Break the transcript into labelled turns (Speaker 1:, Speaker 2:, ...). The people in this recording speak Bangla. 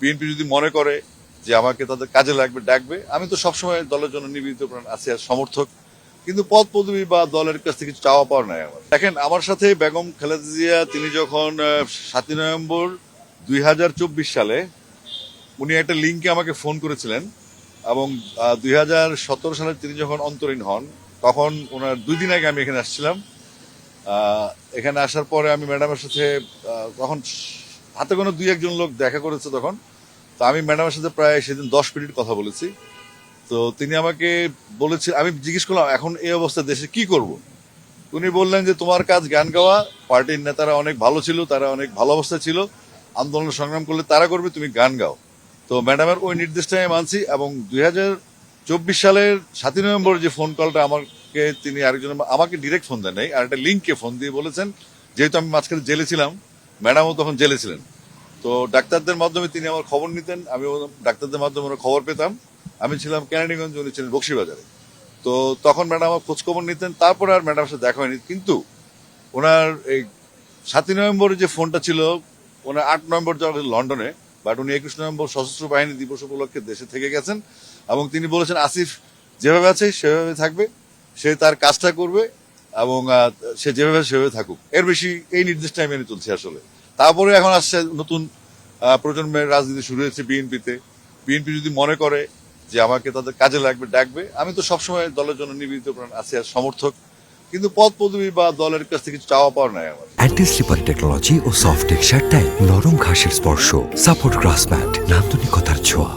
Speaker 1: বিএনপি যদি মনে করে যে আমাকে তাদের কাজে লাগবে ডাকবে, আমি তো সবসময় দলের জন্য নিবেদিত প্রাণ আছি আর সমর্থক। কিন্তু পদ পদবি বা দলের কাছ থেকে কিছু চাওয়া পাওয়ার নাই আমার। দেখেন, আমার সাথে বেগম খালেদা জিয়া তিনি যখন 7ই নভেম্বর 2024 সালে উনি একটা লিঙ্কে আমাকে ফোন করেছিলেন, এবং 2017 সালে তিনি যখন অন্তরীণ হন তখন ওনার 2 দিন আগে আমি এখানে আসছিলাম। এখানে আসার পরে আমি ম্যাডামের সাথে তখন হাতে কোনো 2-1 জন লোক দেখা করেছে তখন। তো আমি ম্যাডামের সাথে প্রায় সেদিন 10 মিনিট কথা বলেছি। তো তিনি আমাকে বলেছে, আমি জিজ্ঞেস করলাম এখন এই অবস্থায় দেশে কি করব। উনি বললেন যে তোমার কাজ গান গাওয়া, পার্টির নেতারা অনেক ভালো ছিল, তারা অনেক ভালো অবস্থায় ছিল, আন্দোলন সংগ্রাম করলে তারা করবে, তুমি গান গাও। তো ম্যাডামের ওই নির্দেশটা আমি মানছি, এবং 2024 সালের 7ই নভেম্বর যে ফোন কলটা আমাকে তিনি আরেকজন আমাকে ডিরেক্ট ফোন দেন নাই, আর একটা লিঙ্ককে ফোন দিয়ে বলেছেন, যেহেতু আমি মাঝখানে জেলে ছিলাম, ম্যাডামও তখন জেলে ছিলেন, তো ডাক্তারদের মাধ্যমে তিনি আমার খবর নিতেন, আমি ডাক্তারদের মাধ্যমে ওনার খবর পেতাম। আমি ছিলাম কেরানীগঞ্জ, উনি ছিলেন বক্সিবাজারে। তো তখন ম্যাডাম আমার খোঁজ খবর নিতেন, তারপরে আর ম্যাডামের সাথে দেখা হয়নি। কিন্তু ওনার এই 7ই নভেম্বরে যে ফোনটা ছিল, ওনার 8 নভেম্বর যাওয়া লন্ডনে, বাট উনি 21 নভেম্বর সশস্ত্র বাহিনী দিবস উপলক্ষে দেশে থেকে গেছেন, এবং তিনি বলেছেন আসিফ যেভাবে আছে সেভাবে থাকবে, সে তার কাজটা করবে, এবং সে যেভাবে সেভাবে থাকুক। এর বেশি এই নির্দেশটা মেনে চলছে আসলে। তারপরে এখন আসছে নতুন প্রজন্মের রাজনীতি শুরু হয়েছে বিএনপিতে। বিএনপি যদি মনে করে যে আমাকে তাদের কাজে লাগবে ডাকবে, আমি তো সবসময় দলের জন্য নিবেদিত প্রাণ আছি আর সমর্থক। কিন্তু পদ পদবি বা দলের কাছ থেকে কিছু চাওয়া পাওয়ার নাই আমার।
Speaker 2: অ্যান্টি স্লিপার টেকনোলজি ও সফট টেক্সচার টাইল, নরম ঘাসের স্পর্শ, সাপোর্ট গ্রাস ম্যাট, নান্দনিকতার ছোঁয়া।